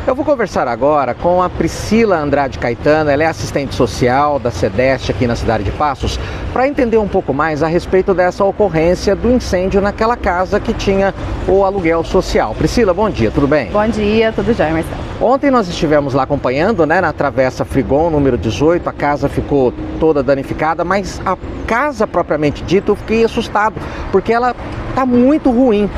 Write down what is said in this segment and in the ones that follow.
Eu vou conversar agora com a Priscila Andrade Caetano, ela é assistente social da Cedeste aqui na cidade de Passos, para entender um pouco mais a respeito dessa ocorrência do incêndio naquela casa que tinha o aluguel social. Priscila, bom dia, tudo bem? Bom dia, tudo jóia, Marcelo. Ontem nós estivemos lá acompanhando, na Travessa Frigon, número 18, a casa ficou toda danificada, mas a casa propriamente dita eu fiquei assustado, porque ela está muito ruim.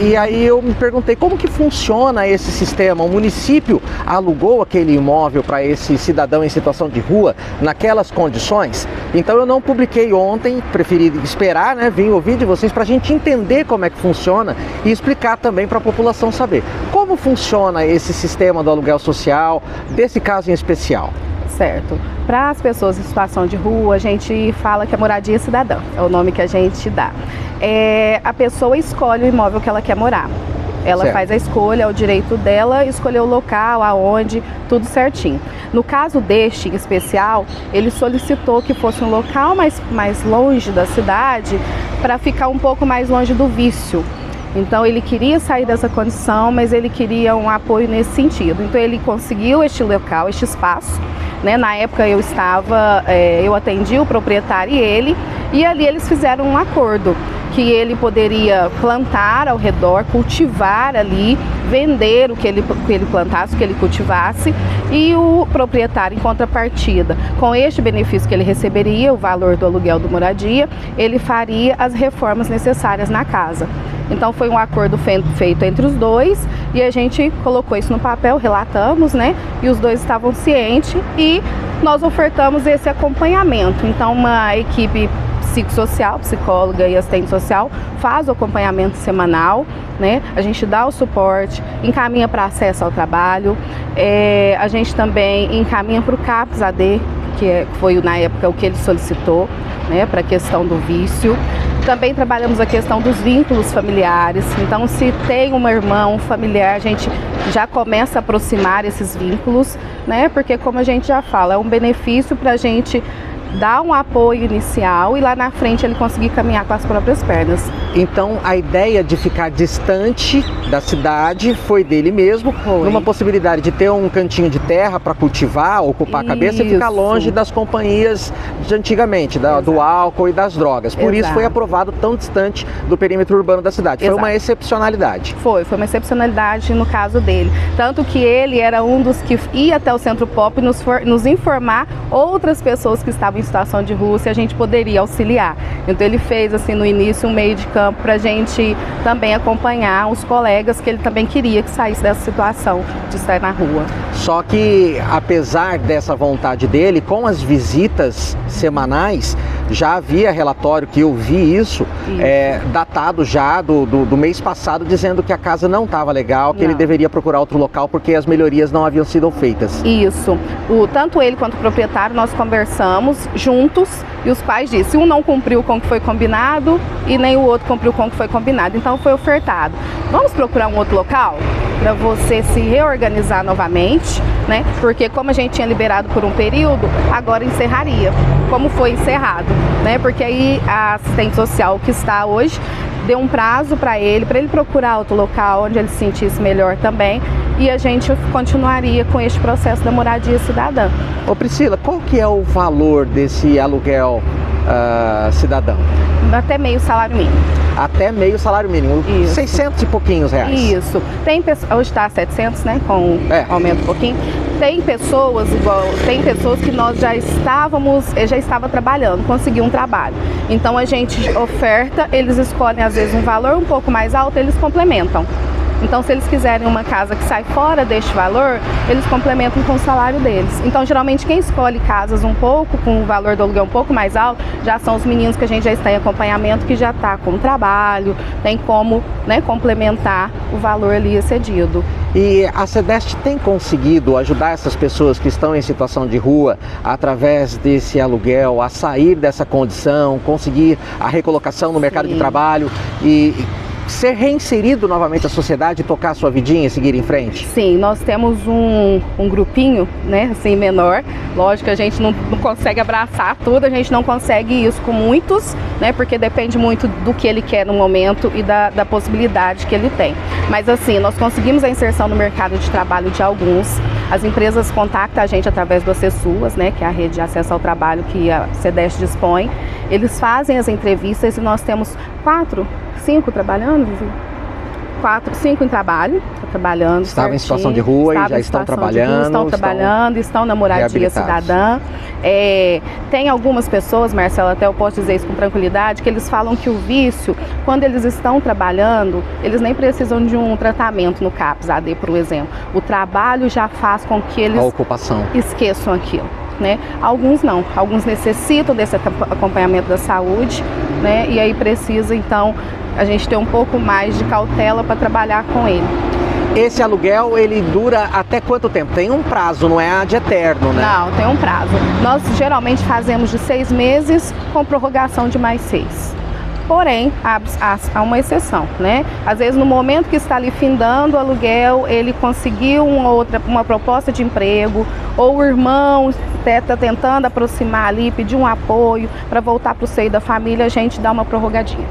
E aí eu me perguntei como que funciona esse sistema. O município alugou aquele imóvel para esse cidadão em situação de rua naquelas condições? Então eu não publiquei ontem, preferi esperar, vim ouvir de vocês para a gente entender como é que funciona e explicar também para a população saber como funciona esse sistema do aluguel social, desse caso em especial. Certo. Para as pessoas em situação de rua, a gente fala que é moradia cidadã, é o nome que a gente dá. A pessoa escolhe o imóvel que ela quer morar. Ela faz a escolha, é o direito dela escolher o local, aonde, tudo certinho. No caso deste em especial, ele solicitou que fosse um local mais longe da cidade para ficar um pouco mais longe do vício. Então ele queria sair dessa condição, mas ele queria um apoio nesse sentido. Então ele conseguiu este local, este espaço. Na época eu atendi o proprietário e ali eles fizeram um acordo que ele poderia plantar ao redor, cultivar ali, vender o que ele plantasse, o que ele cultivasse, e o proprietário, em contrapartida, com este benefício que ele receberia, o valor do aluguel do moradia, ele faria as reformas necessárias na casa. Então foi um acordo feito entre os dois e a gente colocou isso no papel, relatamos, e os dois estavam cientes e nós ofertamos esse acompanhamento. Então uma equipe psicossocial, psicóloga e assistente social faz o acompanhamento semanal, a gente dá o suporte, encaminha para acesso ao trabalho, a gente também encaminha para o CAPS-AD, que foi na época o que ele solicitou, para a questão do vício. Também trabalhamos a questão dos vínculos familiares, então se tem uma irmã, um familiar, a gente já começa a aproximar esses vínculos, porque como a gente já fala, é um benefício para a gente dar um apoio inicial e lá na frente ele conseguir caminhar com as próprias pernas. Então a ideia de ficar distante da cidade foi dele mesmo, numa possibilidade de ter um cantinho de terra para cultivar, ocupar a cabeça e ficar longe das companhias de antigamente, do álcool e das drogas. Por isso foi aprovado tão distante do perímetro urbano da cidade. Foi uma excepcionalidade. Foi uma excepcionalidade no caso dele. Tanto que ele era um dos que ia até o Centro Pop nos informar outras pessoas que estavam em situação de rua, se a gente poderia auxiliar. Então ele fez assim no início um meio de campo para a gente também acompanhar os colegas que ele também queria que saísse dessa situação de estar na rua. Só que apesar dessa vontade dele, com as visitas semanais, já havia relatório que eu vi isso. Datado já do mês passado, dizendo que a casa não estava legal, que ele deveria procurar outro local porque as melhorias não haviam sido feitas. Isso. Tanto ele quanto o proprietário, nós conversamos juntos e os pais disseram, um não cumpriu com o que foi combinado e nem o outro cumpriu com o que foi combinado. Então foi ofertado. Vamos procurar um outro local para você se reorganizar novamente, porque como a gente tinha liberado por um período, agora encerraria, como foi encerrado, porque aí a assistente social que está hoje deu um prazo para ele procurar outro local onde ele se sentisse melhor também e a gente continuaria com este processo da moradia cidadã. Ô Priscila, qual que é o valor desse aluguel cidadão? Até meio salário mínimo. Até meio salário mínimo, isso. 600 e pouquinhos reais. Isso. Hoje está 700, com aumento um pouquinho. Tem pessoas que nós já estava trabalhando, conseguiu um trabalho. Então a gente oferta, eles escolhem às vezes um valor um pouco mais alto, eles complementam. Então, se eles quiserem uma casa que sai fora deste valor, eles complementam com o salário deles. Então, geralmente, quem escolhe casas com o valor do aluguel um pouco mais alto, já são os meninos que a gente já está em acompanhamento, que já está com trabalho, tem como complementar o valor ali excedido. E a Cedeste tem conseguido ajudar essas pessoas que estão em situação de rua, através desse aluguel, a sair dessa condição, conseguir a recolocação no mercado de trabalho e ser reinserido novamente à sociedade, tocar a sua vidinha e seguir em frente? Sim, nós temos um grupinho, né, assim, menor. Lógico que a gente não consegue abraçar tudo, a gente não consegue isso com muitos, né, porque depende muito do que ele quer no momento e da possibilidade que ele tem. Mas assim, nós conseguimos a inserção no mercado de trabalho de alguns. As empresas contactam a gente através do ACESUAS, né, que é a rede de acesso ao trabalho que a CEDEST dispõe. Eles fazem as entrevistas e nós temos 5 trabalhando, Vivi? 5 em trabalho, trabalhando. Estavam em situação de rua e já estão trabalhando. Estão na moradia cidadã. Tem algumas pessoas, Marcelo, até eu posso dizer isso com tranquilidade, que eles falam que o vício, quando eles estão trabalhando, eles nem precisam de um tratamento no CAPS-AD, por exemplo. O trabalho já faz com que eles esqueçam aquilo. Né? Alguns não, alguns necessitam desse acompanhamento da saúde, né? E aí precisa então a gente ter um pouco mais de cautela para trabalhar com ele. Esse aluguel, ele dura até quanto tempo? Tem um prazo, não é de eterno, né? Não, tem um prazo. Nós geralmente fazemos de 6 meses com prorrogação de mais 6. Porém, há uma exceção, né? Às vezes, no momento que está ali findando o aluguel, ele conseguiu uma proposta de emprego, ou o irmão está tentando aproximar ali, pedir um apoio para voltar para o seio da família, a gente dá uma prorrogadinha.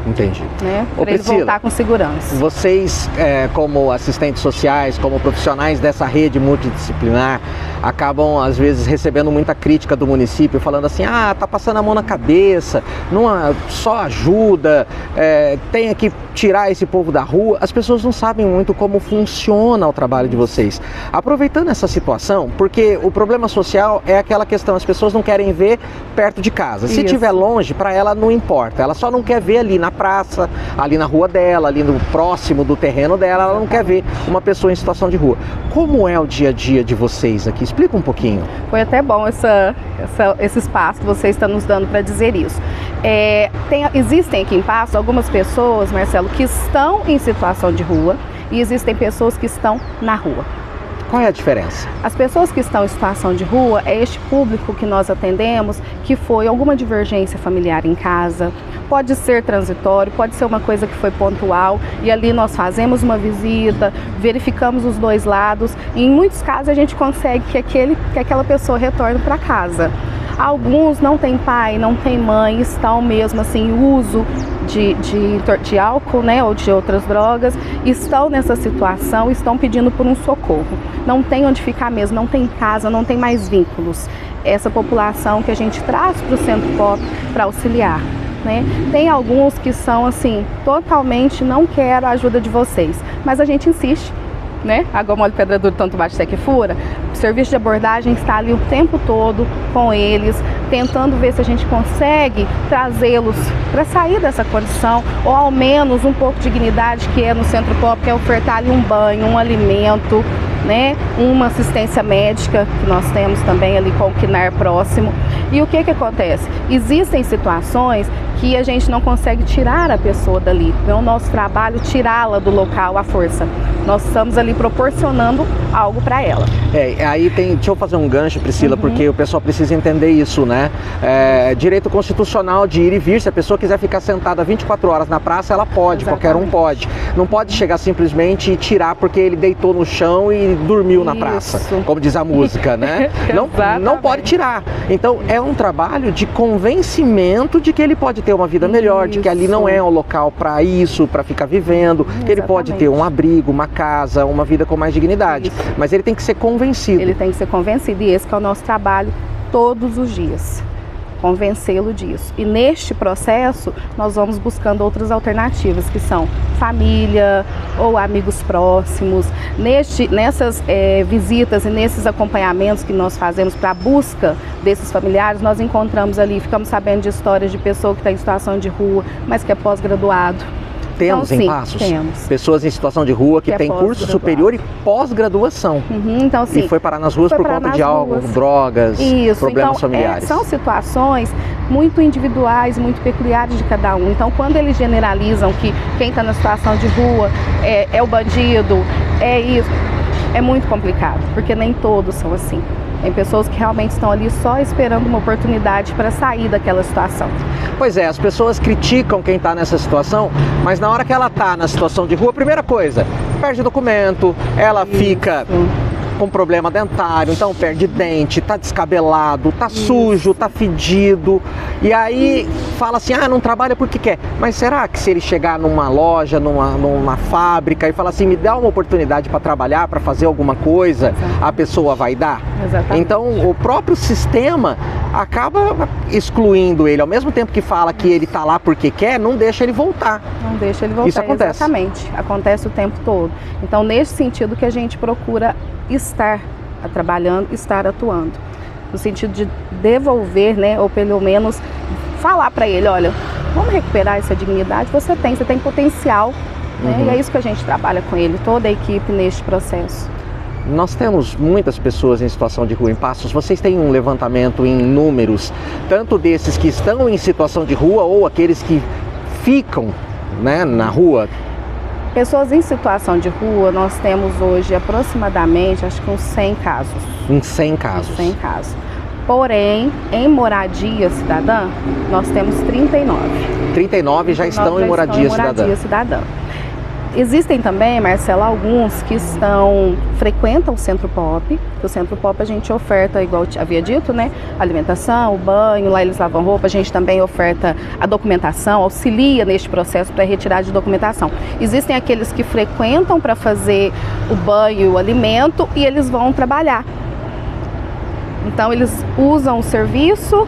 Entendi. Né? Para ele voltar com segurança. Vocês, como assistentes sociais, como profissionais dessa rede multidisciplinar, acabam às vezes recebendo muita crítica do município, falando assim, tá passando a mão na cabeça, não só ajuda, tem que tirar esse povo da rua. As pessoas não sabem muito como funciona o trabalho de vocês. Aproveitando essa situação, porque o problema social é aquela questão, as pessoas não querem ver perto de casa. Se estiver longe, para ela não importa, ela só não quer ver ali na praça, ali na rua dela, ali no próximo do terreno dela, ela não quer ver uma pessoa em situação de rua. Como é o dia a dia de vocês aqui? Explica um pouquinho. Foi até bom esse espaço que você está nos dando para dizer isso. Existem aqui em Passo algumas pessoas, Marcelo, que estão em situação de rua e existem pessoas que estão na rua. Qual é a diferença? As pessoas que estão em situação de rua é este público que nós atendemos, que foi alguma divergência familiar em casa, pode ser transitório, pode ser uma coisa que foi pontual e ali nós fazemos uma visita, verificamos os dois lados e em muitos casos a gente consegue que aquela pessoa retorne para casa. Alguns não têm pai, não têm mãe, estão mesmo assim, uso de álcool, né, ou de outras drogas, estão nessa situação, estão pedindo por um socorro. Não tem onde ficar mesmo, não tem casa, não tem mais vínculos. Essa população que a gente traz para o Centro Pop para auxiliar. Né? Tem alguns que são assim, totalmente não quero a ajuda de vocês, mas a gente insiste. Né? Água mole, pedra dura, tanto bate até que fura. O serviço de abordagem está ali o tempo todo com eles, tentando ver se a gente consegue trazê-los para sair dessa condição, ou ao menos um pouco de dignidade que é no Centro Pop, que é ofertar ali um banho, um alimento, né? Uma assistência médica que nós temos também ali com o CNAR próximo. E o que acontece? Existem situações que a gente não consegue tirar a pessoa dali. Não é o nosso trabalho tirá-la do local à força. Nós estamos ali proporcionando algo para ela. Aí deixa eu fazer um gancho, Priscila, porque o pessoal precisa entender isso, né? Direito constitucional de ir e vir, se a pessoa quiser ficar sentada 24 horas na praça, ela pode, qualquer um pode. Não pode chegar simplesmente e tirar porque ele deitou no chão e dormiu na praça, como diz a música, né? Não pode tirar. Então é um trabalho de convencimento de que ele pode ter uma vida melhor, de que ali não é um local para isso, para ficar vivendo, que ele pode ter um abrigo, uma casa, uma vida com mais dignidade. Mas ele tem que ser convencido. Ele tem que ser convencido e esse que é o nosso trabalho todos os dias. Convencê-lo disso. E neste processo nós vamos buscando outras alternativas, que são família ou amigos próximos. Nessas visitas e nesses acompanhamentos que nós fazemos para a busca desses familiares, nós encontramos ali, ficamos sabendo de histórias de pessoa que está em situação de rua, mas que é pós-graduado. Temos então, em Passos temos pessoas em situação de rua que tem curso superior e pós-graduação. Então, sim, e foi parar nas ruas por conta de álcool, drogas, problemas familiares. São situações muito individuais, muito peculiares de cada um. Então, quando eles generalizam que quem está na situação de rua é o bandido, é isso, é muito complicado, porque nem todos são assim. Tem pessoas que realmente estão ali só esperando uma oportunidade para sair daquela situação. Pois é, as pessoas criticam quem está nessa situação, mas na hora que ela está na situação de rua, primeira coisa, perde documento, ela fica com problema dentário, então perde dente, tá descabelado, tá sujo, tá fedido, e aí fala assim, não trabalha porque quer. Mas será que se ele chegar numa loja, numa fábrica e falar assim, me dá uma oportunidade para trabalhar, para fazer alguma coisa, a pessoa vai dar? Exatamente. Então o próprio sistema acaba excluindo ele, ao mesmo tempo que fala que ele tá lá porque quer, não deixa ele voltar. Não deixa ele voltar. Isso acontece. Exatamente, acontece o tempo todo. Então nesse sentido que a gente procura estar trabalhando, estar atuando, no sentido de devolver, né, ou pelo menos falar para ele, olha, vamos recuperar essa dignidade, você tem potencial, né, e é isso que a gente trabalha com ele, toda a equipe neste processo. Nós temos muitas pessoas em situação de rua em Passos. Vocês têm um levantamento em números, tanto desses que estão em situação de rua ou aqueles que ficam, né, na rua? Pessoas em situação de rua, nós temos hoje aproximadamente, acho que uns 100 casos. Em 100 casos? 100 casos. Porém, em moradia cidadã, nós temos 39. 39 já estão em moradia cidadã. Existem também, Marcela, alguns que frequentam o Centro Pop. O Centro Pop a gente oferta, igual eu havia dito, né? Alimentação, o banho, lá eles lavam roupa. A gente também oferta a documentação, auxilia neste processo para retirar de documentação. Existem aqueles que frequentam para fazer o banho, o alimento e eles vão trabalhar. Então eles usam o serviço,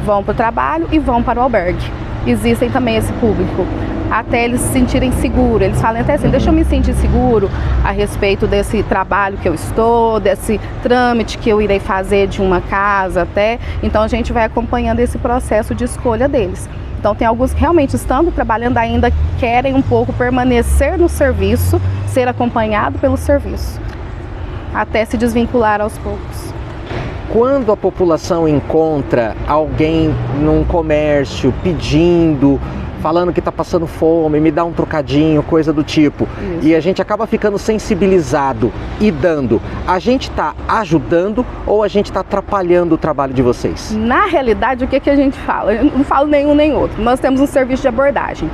vão para o trabalho e vão para o albergue. Existem também esse público, até eles se sentirem seguros. Eles falam até assim, deixa eu me sentir seguro a respeito desse trabalho que eu estou, desse trâmite que eu irei fazer de uma casa até. Então a gente vai acompanhando esse processo de escolha deles. Então tem alguns que realmente estando trabalhando ainda querem um pouco permanecer no serviço, ser acompanhado pelo serviço, até se desvincular aos poucos. Quando a população encontra alguém num comércio pedindo, falando que está passando fome, me dá um trocadinho, coisa do tipo, isso, e a gente acaba ficando sensibilizado e dando, a gente está ajudando ou a gente está atrapalhando o trabalho de vocês? Na realidade, o que a gente fala? Eu não falo nenhum nem outro. Nós temos um serviço de abordagem,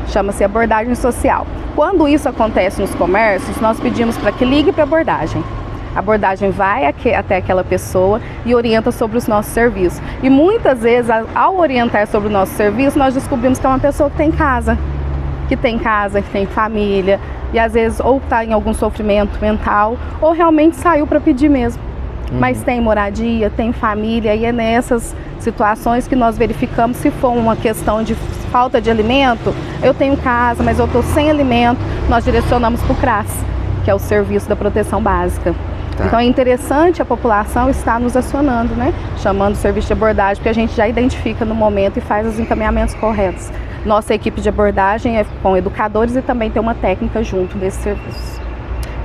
chama-se abordagem social. Quando isso acontece nos comércios, nós pedimos para que ligue para a abordagem. A abordagem vai até aquela pessoa e orienta sobre os nossos serviços. E muitas vezes, ao orientar sobre o nosso serviço, nós descobrimos que é uma pessoa que tem casa, que tem família, e às vezes ou está em algum sofrimento mental, ou realmente saiu para pedir mesmo. Mas tem moradia, tem família, e é nessas situações que nós verificamos se for uma questão de falta de alimento, eu tenho casa, mas eu estou sem alimento, nós direcionamos para o CRAS, que é o Serviço da Proteção Básica. Então é interessante a população estar nos acionando, né? Chamando o serviço de abordagem, porque a gente já identifica no momento e faz os encaminhamentos corretos. Nossa equipe de abordagem é com educadores e também tem uma técnica junto desse serviço.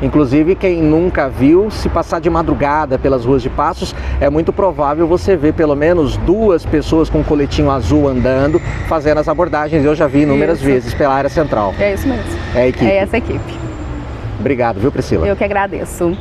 Inclusive, quem nunca viu, se passar de madrugada pelas ruas de Passos, é muito provável você ver pelo menos 2 pessoas com um coletinho azul andando, fazendo as abordagens. Eu já vi inúmeras vezes pela área central. É isso mesmo. É a equipe. É essa equipe. Obrigado, viu, Priscila? Eu que agradeço.